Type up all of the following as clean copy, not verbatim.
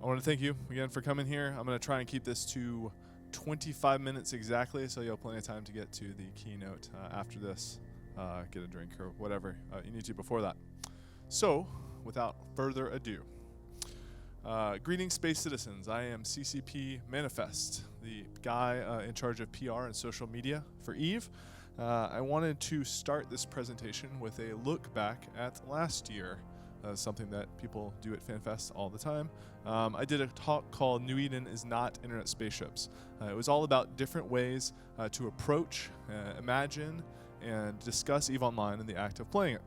want to thank you again for coming here. I'm going to try and keep this to 25 minutes exactly, so you'll have plenty of time to get to the keynote after this, get a drink or whatever you need to before that. So, without further ado, greetings, space citizens. I am CCP Manifest, the guy in charge of PR and social media for EVE. I wanted to start this presentation with a look back at last year. Something that people do at FanFest all the time. I did a talk called New Eden is Not Internet Spaceships. It was all about different ways to approach, imagine, and discuss EVE Online in the act of playing it.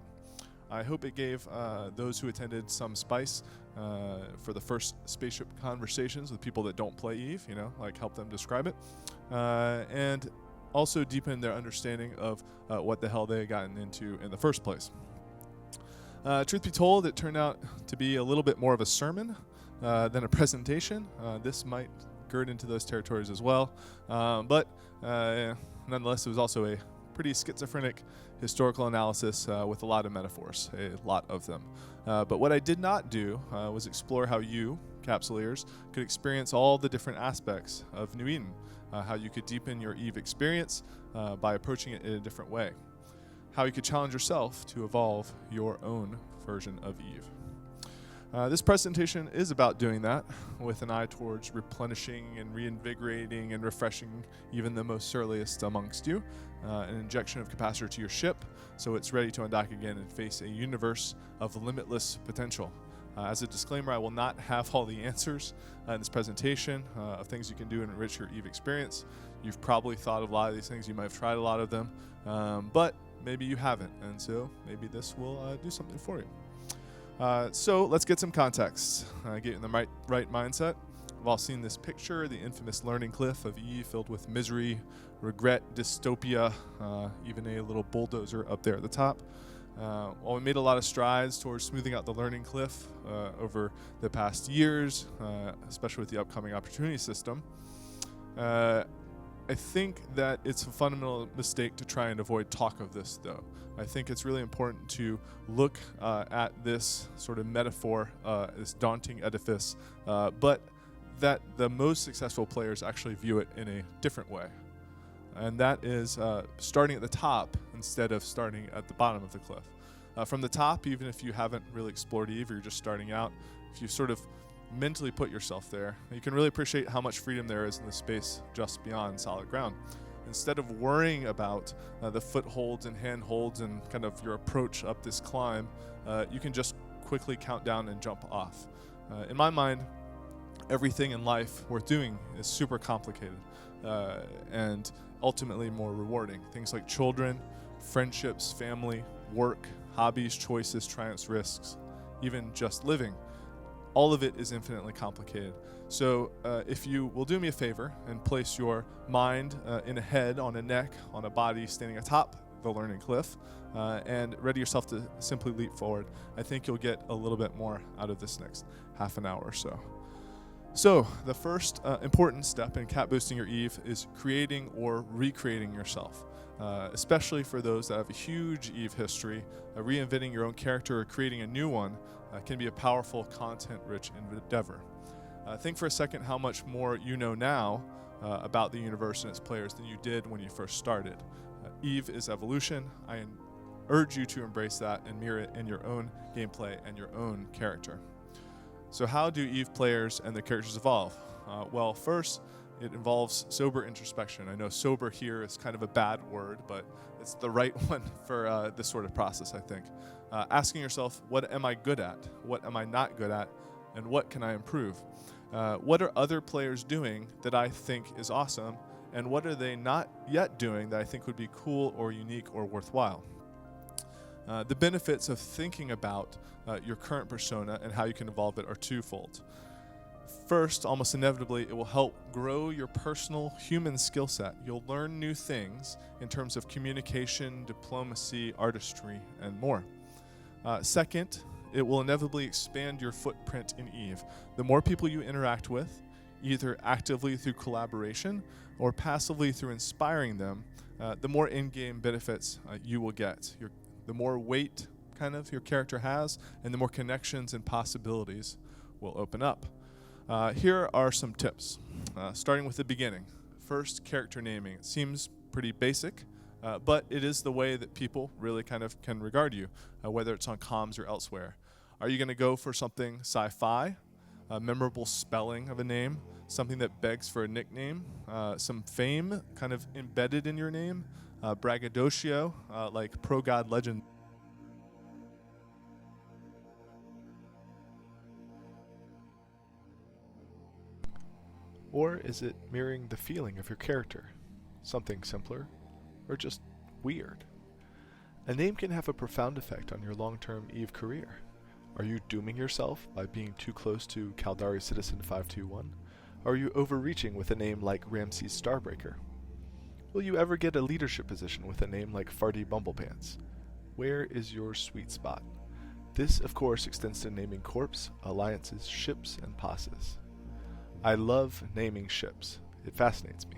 I hope it gave those who attended some spice for the first spaceship conversations with people that don't play EVE, like help them describe it, and also deepen their understanding of what the hell they had gotten into in the first place. Truth be told, it turned out to be a little bit more of a sermon than a presentation. This might gird into those territories as well. But nonetheless, it was also a pretty schizophrenic historical analysis with a lot of metaphors, a lot of them. But what I did not do was explore how you, capsuleers, could experience all the different aspects of New Eden, how you could deepen your EVE experience by approaching it in a different way. How you could challenge yourself to evolve your own version of EVE. This presentation is about doing that with an eye towards replenishing and reinvigorating and refreshing even the most surliest amongst you, an injection of capacitor to your ship so it's ready to undock again and face a universe of limitless potential. As a disclaimer, I will not have all the answers in this presentation of things you can do to enrich your EVE experience. You've probably thought of a lot of these things, you might have tried a lot of them, but maybe you haven't, and so maybe this will do something for you. So let's get some context, get in the right mindset. We've all seen this picture, the infamous learning cliff of EVE filled with misery, regret, dystopia, even a little bulldozer up there at the top. While we made a lot of strides towards smoothing out the learning cliff over the past years, especially with the upcoming opportunity system, I think that it's a fundamental mistake to try and avoid talk of this, though. I think it's really important to look at this sort of metaphor, this daunting edifice, but that the most successful players actually view it in a different way. And that is starting at the top instead of starting at the bottom of the cliff. From the top, even if you haven't really explored EVE or you're just starting out, if you sort of mentally put yourself there, you can really appreciate how much freedom there is in the space just beyond solid ground. Instead of worrying about the footholds and handholds and kind of your approach up this climb, you can just quickly count down and jump off. In my mind, everything in life worth doing is super complicated and ultimately more rewarding. Things like children, friendships, family, work, hobbies, choices, triumphs, risks, even just living. All of it is infinitely complicated. So if you will do me a favor and place your mind in a head, on a neck, on a body standing atop the learning cliff, and ready yourself to simply leap forward, I think you'll get a little bit more out of this next half an hour or so. So the first important step in cap boosting your EVE is creating or recreating yourself. Especially for those that have a huge EVE history, reinventing your own character or creating a new one can be a powerful, content-rich endeavor. Think for a second how much more you know now about the universe and its players than you did when you first started. EVE is evolution. I urge you to embrace that and mirror it in your own gameplay and your own character. So how do EVE players and their characters evolve? Well, first, it involves sober introspection. I know sober here is kind of a bad word, but it's the right one for this sort of process, I think. Asking yourself, what am I good at? What am I not good at? And what can I improve? What are other players doing that I think is awesome? And what are they not yet doing that I think would be cool or unique or worthwhile? The benefits of thinking about your current persona and how you can evolve it are twofold. First, almost inevitably, it will help grow your personal human skill set. You'll learn new things in terms of communication, diplomacy, artistry, and more. Second, it will inevitably expand your footprint in EVE. The more people you interact with, either actively through collaboration or passively through inspiring them, the more in-game benefits you will get. The more weight kind of your character has, and the more connections and possibilities will open up. Here are some tips, starting with the beginning. First, character naming. It seems pretty basic, but it is the way that people really kind of can regard you, whether it's on comms or elsewhere. Are you going to go for something sci-fi, a memorable spelling of a name, something that begs for a nickname, some fame kind of embedded in your name, braggadocio, like pro-god legend? Or is it mirroring the feeling of your character? Something simpler, or just weird? A name can have a profound effect on your long-term EVE career. Are you dooming yourself by being too close to Caldari Citizen 521? Or are you overreaching with a name like Ramses Starbreaker? Will you ever get a leadership position with a name like Farty Bumblepants? Where is your sweet spot? This, of course, extends to naming corps, alliances, ships, and passes. I love naming ships. It fascinates me.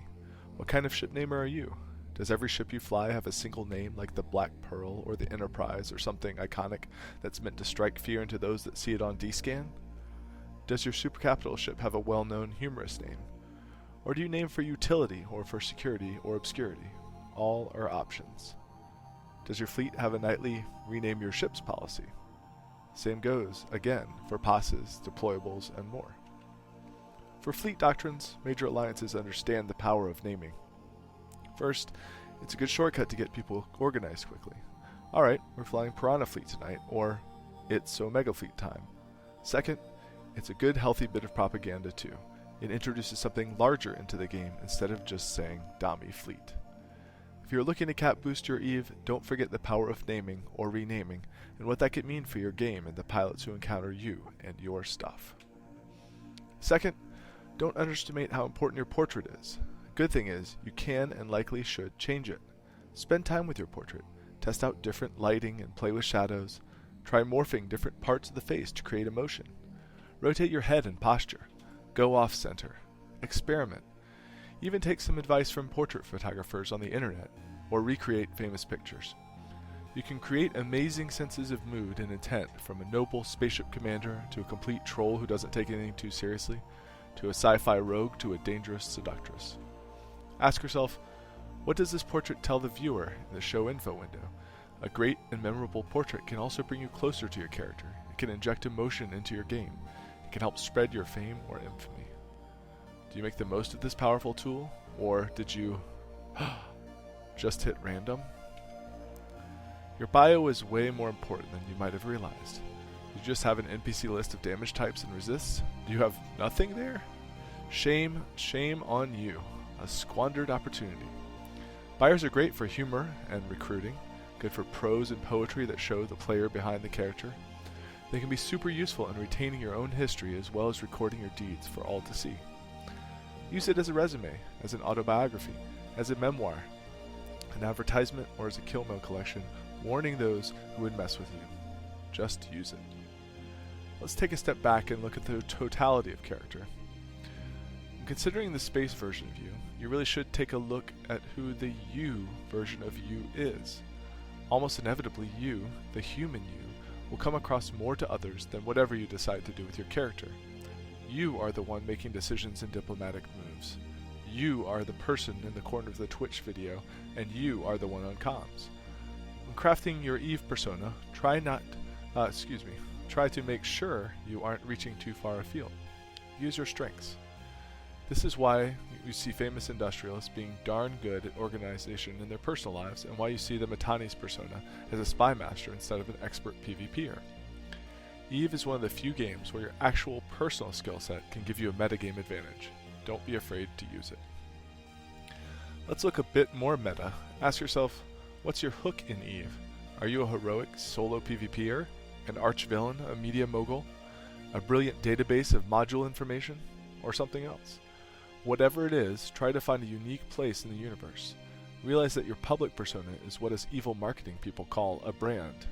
What kind of ship namer are you? Does every ship you fly have a single name like the Black Pearl or the Enterprise or something iconic that's meant to strike fear into those that see it on D-Scan? Does your supercapital ship have a well-known humorous name? Or do you name for utility or for security or obscurity? All are options. Does your fleet have a nightly rename your ships policy? Same goes, again, for passes, deployables, and more. For fleet doctrines, major alliances understand the power of naming. First, it's a good shortcut to get people organized quickly. Alright, we're flying Piranha Fleet tonight, or it's Omega Fleet time. Second, it's a good healthy bit of propaganda too. It introduces something larger into the game instead of just saying Dami Fleet. If you're looking to cap boost your EVE, don't forget the power of naming or renaming and what that could mean for your game and the pilots who encounter you and your stuff. Second, don't underestimate how important your portrait is. Good thing is, you can and likely should change it. Spend time with your portrait. Test out different lighting and play with shadows. Try morphing different parts of the face to create emotion. Rotate your head and posture. Go off center. Experiment. Even take some advice from portrait photographers on the internet, or recreate famous pictures. You can create amazing senses of mood and intent, from a noble spaceship commander to a complete troll who doesn't take anything too seriously, to a sci-fi rogue to a dangerous seductress. Ask yourself, what does this portrait tell the viewer in the show info window? A great and memorable portrait can also bring you closer to your character. It can inject emotion into your game. It can help spread your fame or infamy. Do you make the most of this powerful tool? Or did you just hit random? Your bio is way more important than you might have realized. Do you just have an NPC list of damage types and resists? Do you have nothing there? Shame on you. A squandered opportunity. Bios are great for humor and recruiting, good for prose and poetry that show the player behind the character. They can be super useful in retaining your own history as well as recording your deeds for all to see. Use it as a resume, as an autobiography, as a memoir, an advertisement, or as a kill mail collection, warning those who would mess with you. Just use it. Let's take a step back and look at the totality of character. Considering the space version of you, you really should take a look at who the you version of you is. Almost inevitably, you, the human you, will come across more to others than whatever you decide to do with your character. You are the one making decisions and diplomatic moves. You are the person in the corner of the Twitch video, and you are the one on comms. When crafting your EVE persona, try to make sure you aren't reaching too far afield. Use your strengths. This is why you see famous industrialists being darn good at organization in their personal lives, and why you see the Matani's persona as a spy master instead of an expert PvPer. EVE is one of the few games where your actual personal skill set can give you a metagame advantage. Don't be afraid to use it. Let's look a bit more meta. Ask yourself, what's your hook in EVE? Are you a heroic solo PvPer? An arch-villain, a media mogul? A brilliant database of module information? Or something else? Whatever it is, try to find a unique place in the universe. Realize that your public persona is what us evil marketing people call a brand.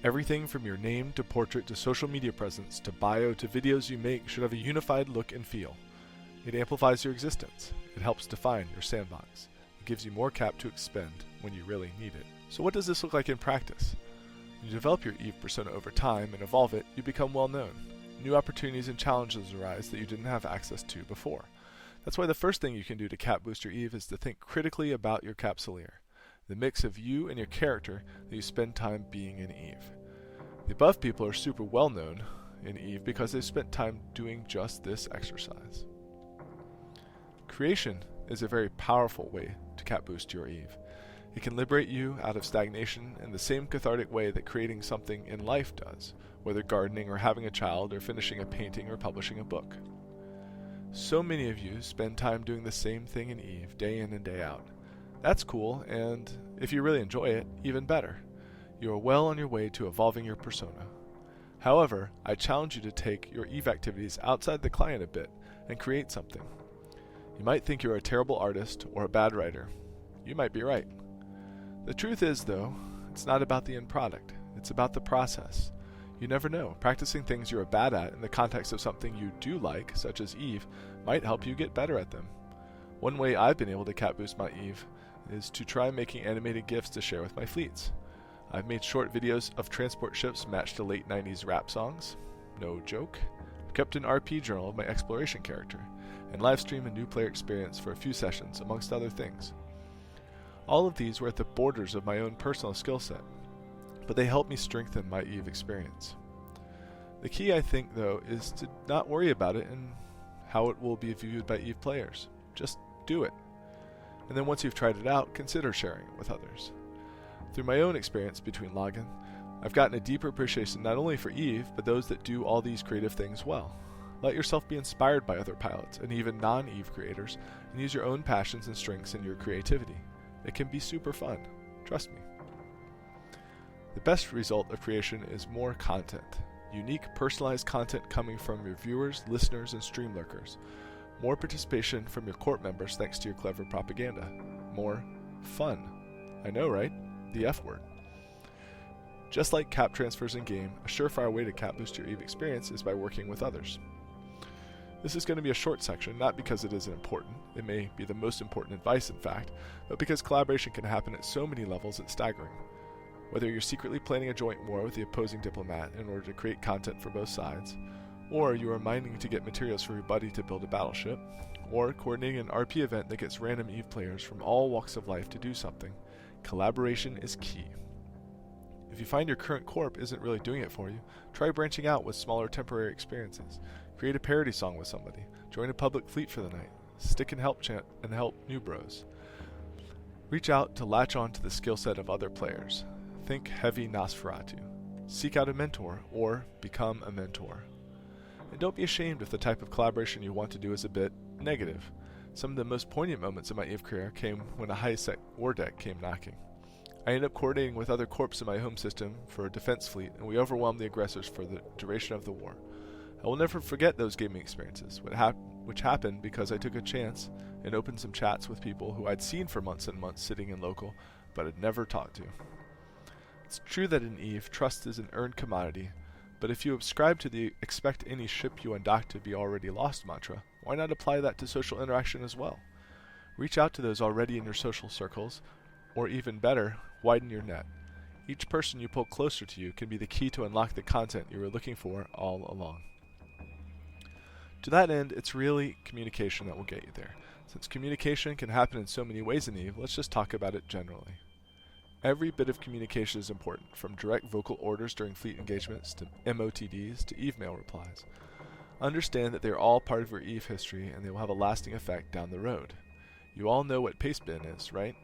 Everything from your name to portrait to social media presence to bio to videos you make should have a unified look and feel. It amplifies your existence. It helps define your sandbox. It gives you more cap to expend when you really need it. So what does this look like in practice? When you develop your EVE persona over time and evolve it, you become well known. new opportunities and challenges arise that you didn't have access to before. That's why the first thing you can do to cap boost your Eve is to think critically about your Capsuleer, the mix of you and your character that you spend time being in Eve. The above people are super well known in Eve because they've spent time doing just this exercise. Creation is a very powerful way to cap boost your Eve. It can liberate you out of stagnation in the same cathartic way that creating something in life does, whether gardening or having a child or finishing a painting or publishing a book. So many of you spend time doing the same thing in Eve, day in and day out. That's cool, and if you really enjoy it, even better. You are well on your way to evolving your persona. However, I challenge you to take your Eve activities outside the client a bit and create something. You might think you're a terrible artist or a bad writer. You might be right. The truth is, though, it's not about the end product. It's about the process. You never know. Practicing things you're bad at in the context of something you do like, such as Eve, might help you get better at them. One way I've been able to cap boost my Eve is to try making animated GIFs to share with my fleets. I've made short videos of transport ships matched to late 90s rap songs. No joke. I've kept an RP journal of my exploration character, and live stream a new player experience for a few sessions, amongst other things. All of these were at the borders of my own personal skill set, but they helped me strengthen my Eve experience. The key, I think, though, is to not worry about it and how it will be viewed by Eve players. Just do it. And then once you've tried it out, consider sharing it with others. Through my own experience between login, I've gotten a deeper appreciation not only for Eve, but those that do all these creative things well. Let yourself be inspired by other pilots and even non-Eve creators, and use your own passions and strengths in your creativity. It can be super fun. Trust me. The best result of creation is more content. Unique, personalized content coming from your viewers, listeners, and stream lurkers. More participation from your corp members thanks to your clever propaganda. More fun. I know, right? The F word. Just like cap transfers in game, a surefire way to cap boost your Eve experience is by working with others. This is going to be a short section, not because it isn't important. It may be the most important advice, in fact, but because collaboration can happen at so many levels it's staggering. Whether you're secretly planning a joint war with the opposing diplomat in order to create content for both sides, or you are mining to get materials for your buddy to build a battleship, or coordinating an RP event that gets random Eve players from all walks of life to do something, collaboration is key. If you find your current corp isn't really doing it for you, try branching out with smaller temporary experiences. Create a parody song with somebody. Join a public fleet for the night. Stick and help chant and help new bros. Reach out to latch on to the skill set of other players. Think heavy Nosferatu. Seek out a mentor or become a mentor. And don't be ashamed if the type of collaboration you want to do is a bit negative. Some of the most poignant moments of my Eve career came when a high-sec war deck came knocking. I ended up coordinating with other corps in my home system for a defense fleet, and we overwhelmed the aggressors for the duration of the war. I will never forget those gaming experiences, which happened because I took a chance and opened some chats with people who I'd seen for months and months sitting in local, but had never talked to. It's true that in Eve, trust is an earned commodity, but if you subscribe to the expect any ship you undock to be already lost mantra, why not apply that to social interaction as well? Reach out to those already in your social circles, or even better, widen your net. Each person you pull closer to you can be the key to unlock the content you were looking for all along. To that end, it's really communication that will get you there. Since communication can happen in so many ways in Eve, let's just talk about it generally. Every bit of communication is important, from direct vocal orders during fleet engagements to MOTDs to Eve mail replies. Understand that they are all part of your Eve history and they will have a lasting effect down the road. You all know what pastebin is, right?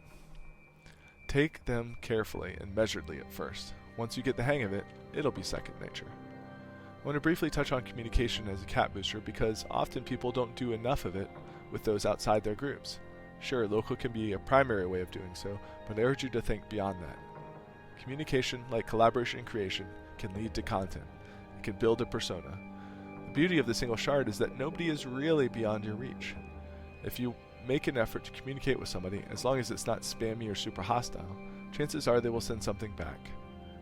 Take them carefully and measuredly at first. Once you get the hang of it, it'll be second nature. I want to briefly touch on communication as a cap booster because often people don't do enough of it with those outside their groups. Sure, local can be a primary way of doing so, but I urge you to think beyond that. Communication, like collaboration and creation, can lead to content. It can build a persona. The beauty of the single shard is that nobody is really beyond your reach. If you make an effort to communicate with somebody, as long as it's not spammy or super hostile, chances are they will send something back.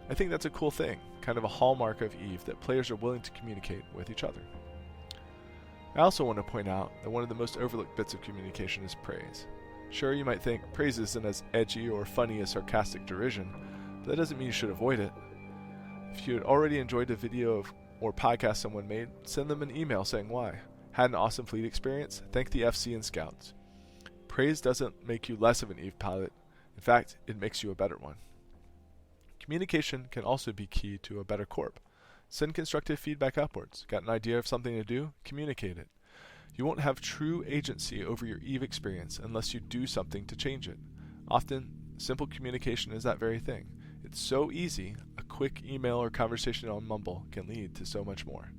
I think that's a cool thing, kind of a hallmark of Eve, that players are willing to communicate with each other. I also want to point out that one of the most overlooked bits of communication is praise. Sure, you might think praise isn't as edgy or funny as sarcastic derision, but that doesn't mean you should avoid it. If you had already enjoyed a video of or podcast someone made, send them an email saying why. Had an awesome fleet experience? Thank the FC and Scouts. Praise doesn't make you less of an EVE pilot. In fact, it makes you a better one. Communication can also be key to a better corp. Send constructive feedback upwards. Got an idea of something to do? Communicate it. You won't have true agency over your EVE experience unless you do something to change it. Often, simple communication is that very thing. It's so easy, a quick email or conversation on Mumble can lead to so much more.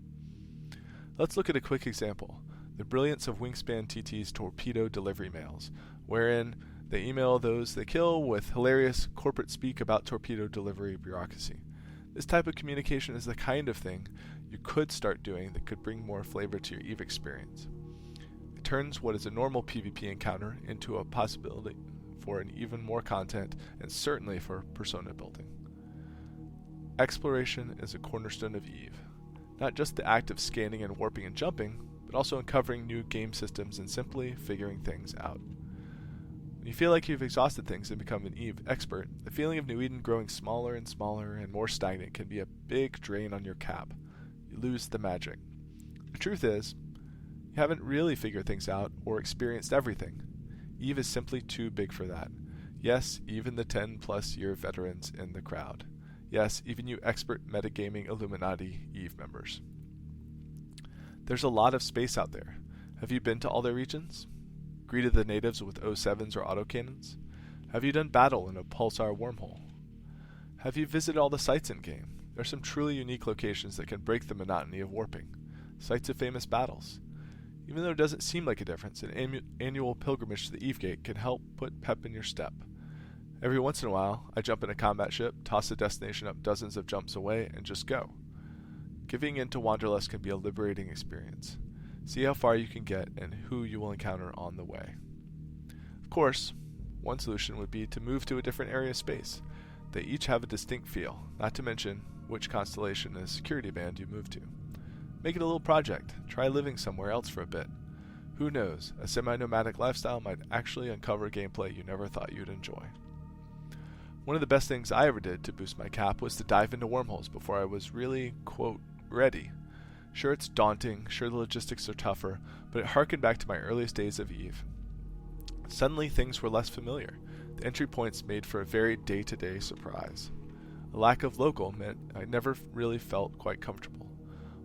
Let's look at a quick example. The brilliance of Wingspan TT's torpedo delivery mails, wherein they email those they kill with hilarious corporate speak about torpedo delivery bureaucracy. This type of communication is the kind of thing you could start doing that could bring more flavor to your EVE experience. It turns what is a normal PvP encounter into a possibility for an even more content and certainly for persona building. Exploration is a cornerstone of EVE. Not just the act of scanning and warping and jumping, but also uncovering new game systems and simply figuring things out. When you feel like you've exhausted things and become an EVE expert, the feeling of New Eden growing smaller and more stagnant can be a big drain on your cap. You lose the magic. The truth is, you haven't really figured things out or experienced everything. EVE is simply too big for that. Yes, even the 10-plus year veterans in the crowd. Yes, even you expert metagaming Illuminati EVE members. There's a lot of space out there. Have you been to all their regions? Greeted the natives with O7s or autocannons? Have you done battle in a pulsar wormhole? Have you visited all the sites in-game? There are some truly unique locations that can break the monotony of warping. Sites of famous battles. Even though it doesn't seem like a difference, an annual pilgrimage to the EVE Gate can help put pep in your step. Every once in a while, I jump in a combat ship, toss the destination up dozens of jumps away, and just go. Giving in to Wanderlust can be a liberating experience. See how far you can get and who you will encounter on the way. Of course, one solution would be to move to a different area of space. They each have a distinct feel, not to mention which constellation and security band you move to. Make it a little project. Try living somewhere else for a bit. Who knows, a semi-nomadic lifestyle might actually uncover gameplay you never thought you'd enjoy. One of the best things I ever did to boost my cap was to dive into wormholes before I was really, quote, ready. Sure, it's daunting, sure the logistics are tougher, but it harkened back to my earliest days of EVE. Suddenly things were less familiar. The entry points made for a very day-to-day surprise. A lack of local meant I never really felt quite comfortable.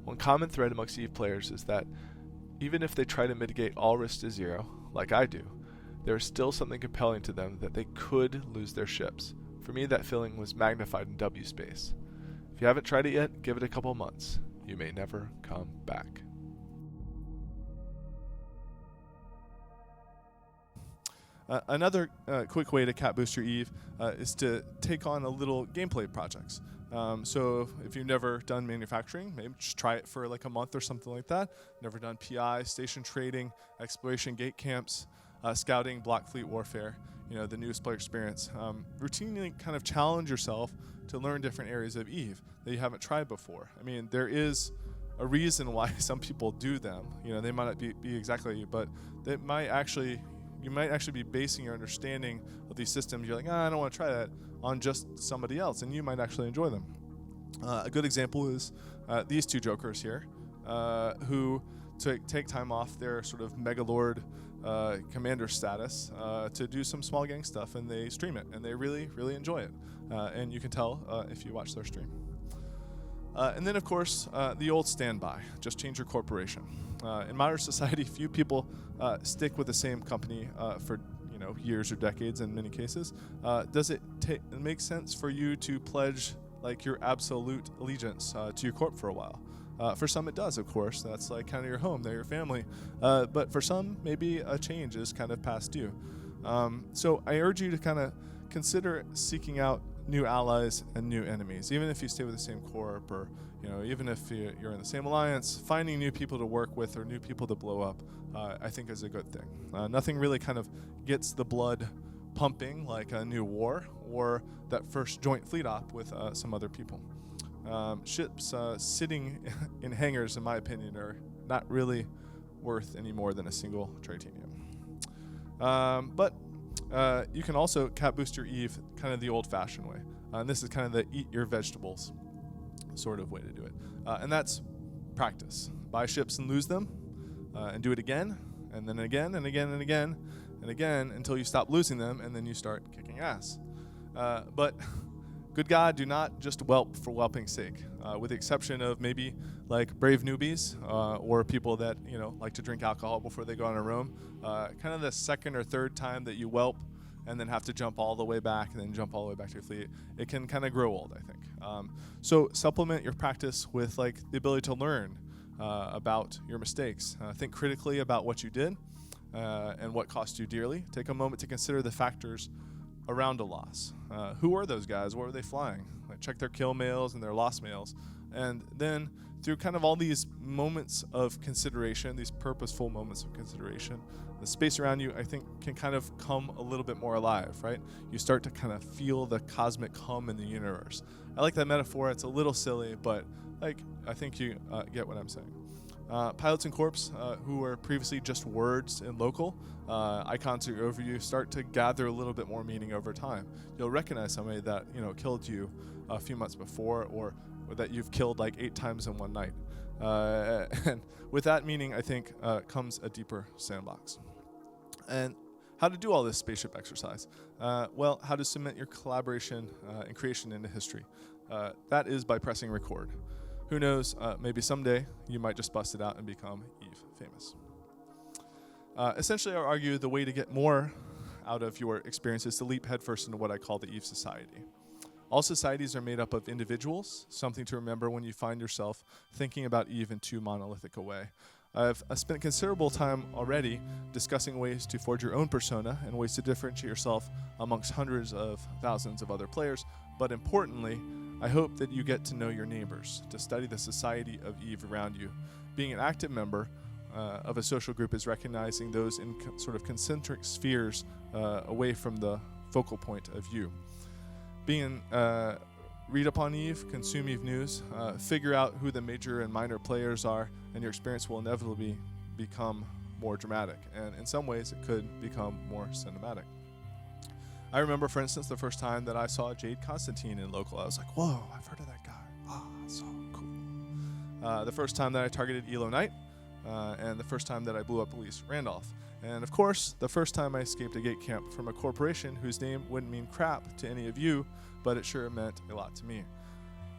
One common thread amongst EVE players is that even if they try to mitigate all risk to zero, like I do, there is still something compelling to them that they could lose their ships. For me, that feeling was magnified in W space. If you haven't tried it yet, give it a couple months. You may never come back. Another quick way to cap boost your EVE is to take on a little gameplay projects. So if you've never done manufacturing, maybe just try it for like a month or something like that. Never done PI, station trading, exploration gate camps, scouting, block fleet warfare, the newest player experience. Routinely kind of challenge yourself to learn different areas of EVE that you haven't tried before. I mean, there is a reason why some people do them. They might not be exactly you, but you might actually be basing your understanding of these systems. You're like, I don't want to try that on just somebody else, and you might actually enjoy them. A good example is these two jokers here, who take time off their sort of Megalord commander status to do some small gang stuff, and they stream it, and they really, really enjoy it. And you can tell if you watch their stream. And then, of course, the old standby, just change your corporation. In modern society, few people stick with the same company for years or decades in many cases. Does it make sense for you to pledge like your absolute allegiance to your corp for a while? For some it does, of course. That's like kind of your home, they're your family. But for some, maybe a change is kind of past due. So I urge you to kind of consider seeking out new allies and new enemies. Even if you stay with the same corp, or even if you're in the same alliance, finding new people to work with or new people to blow up, I think is a good thing. Nothing really kind of gets the blood pumping like a new war or that first joint fleet op with some other people. Ships sitting in hangars, in my opinion, are not really worth any more than a single Tritanium. But you can also cap boost your EVE kind of the old-fashioned way. And this is kind of the eat your vegetables. sort of way to do it. And that's practice. Buy ships and lose them, and do it again, and then again, and again, and again, and again, until you stop losing them, and then you start kicking ass. But good God, do not just whelp for whelping's sake, with the exception of maybe like brave newbies or people that like to drink alcohol before they go on a roam. Kind of the second or third time that you whelp and then have to jump all the way back and then jump all the way back to your fleet, it can kind of grow old, I think. So supplement your practice with like the ability to learn about your mistakes. Think critically about what you did and what cost you dearly. Take a moment to consider the factors around a loss. Who were those guys? What were they flying? Like, check their kill mails and their loss mails. And then through kind of all these moments of consideration, these purposeful moments of consideration, the space around you, I think, can kind of come a little bit more alive, right? You start to kind of feel the cosmic hum in the universe. I like that metaphor. It's a little silly, but like I think you get what I'm saying. Pilots and corps, who were previously just words in local, icons or overview, start to gather a little bit more meaning over time. You'll recognize somebody that killed you a few months before, or that you've killed like 8 times in one night. And with that meaning, I think, comes a deeper sandbox. And how to do all this spaceship exercise? Well, how to cement your collaboration and creation into history. That is by pressing record. Who knows, maybe someday you might just bust it out and become Eve famous. Essentially, I argue the way to get more out of your experience is to leap headfirst into what I call the Eve Society. All societies are made up of individuals, something to remember when you find yourself thinking about Eve in too monolithic a way. I've spent considerable time already discussing ways to forge your own persona and ways to differentiate yourself amongst hundreds of thousands of other players, but importantly, I hope that you get to know your neighbors, to study the society of Eve around you. Being an active member of a social group is recognizing those in sort of concentric spheres away from the focal point of you. Being read up on Eve, consume Eve news, figure out who the major and minor players are, and your experience will inevitably become more dramatic. And in some ways, it could become more cinematic. I remember, for instance, the first time that I saw Jade Constantine in local. I was like, whoa, I've heard of that guy. So cool. The first time that I targeted Elo Knight, and the first time that I blew up Elise Randolph. And of course, the first time I escaped a gate camp from a corporation whose name wouldn't mean crap to any of you, but it sure meant a lot to me.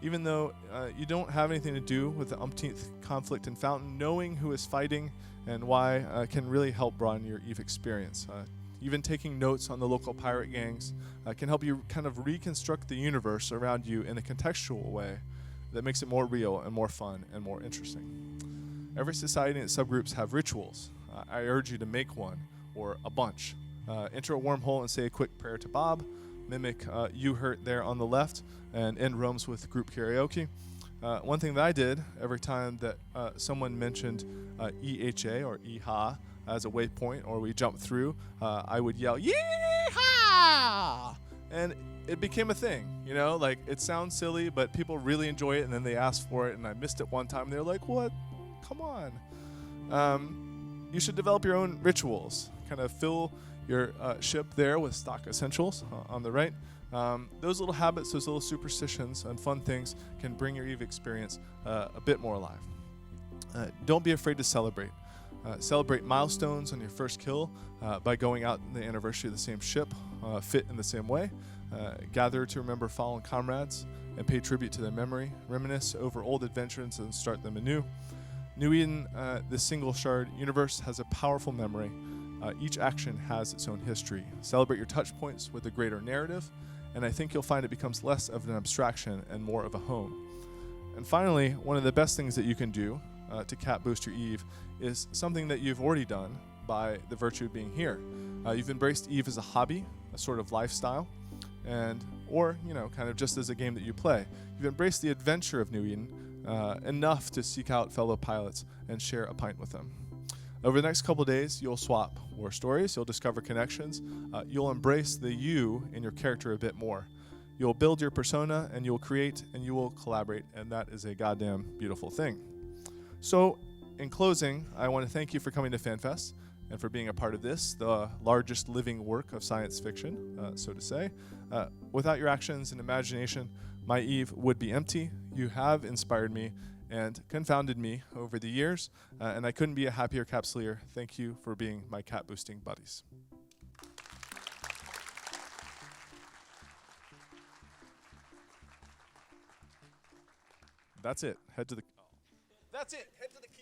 Even though you don't have anything to do with the umpteenth conflict in Fountain, knowing who is fighting and why can really help broaden your Eve experience. Even taking notes on the local pirate gangs can help you kind of reconstruct the universe around you in a contextual way that makes it more real and more fun and more interesting. Every society and its subgroups have rituals. I urge you to make one or a bunch. Enter a wormhole and say a quick prayer to Bob. Mimic You Hurt there on the left and end roams with group karaoke. One thing that I did every time that someone mentioned EHA or EHA as a waypoint or we jumped through, I would yell, "Yeehaw!" And it became a thing, like it sounds silly, but people really enjoy it and then they ask for it, and I missed it one time and they're like, what? Come on. You should develop your own rituals. Kind of fill your ship there with stock essentials on the right. Those little habits, those little superstitions and fun things can bring your Eve experience a bit more alive. Don't be afraid to celebrate. Celebrate milestones on your first kill by going out in the anniversary of the same ship, fit in the same way. Gather to remember fallen comrades and pay tribute to their memory. Reminisce over old adventures and start them anew. New Eden, this single shard universe, has a powerful memory. Each action has its own history. Celebrate your touch points with a greater narrative, and I think you'll find it becomes less of an abstraction and more of a home. And finally, one of the best things that you can do to cat boost your Eve is something that you've already done by the virtue of being here. You've embraced Eve as a hobby, a sort of lifestyle, or kind of just as a game that you play. You've embraced the adventure of New Eden enough to seek out fellow pilots and share a pint with them. Over the next couple of days, you'll swap war stories, you'll discover connections, you'll embrace the you in your character a bit more. You'll build your persona, and you'll create, and you will collaborate, and that is a goddamn beautiful thing. So, in closing, I want to thank you for coming to FanFest and for being a part of this, the largest living work of science fiction, so to say. Without your actions and imagination, my Eve would be empty. You have inspired me and confounded me over the years, and I couldn't be a happier Capsuleer. Thank you for being my cat boosting buddies. That's it. Head to the. That's it. Head to the.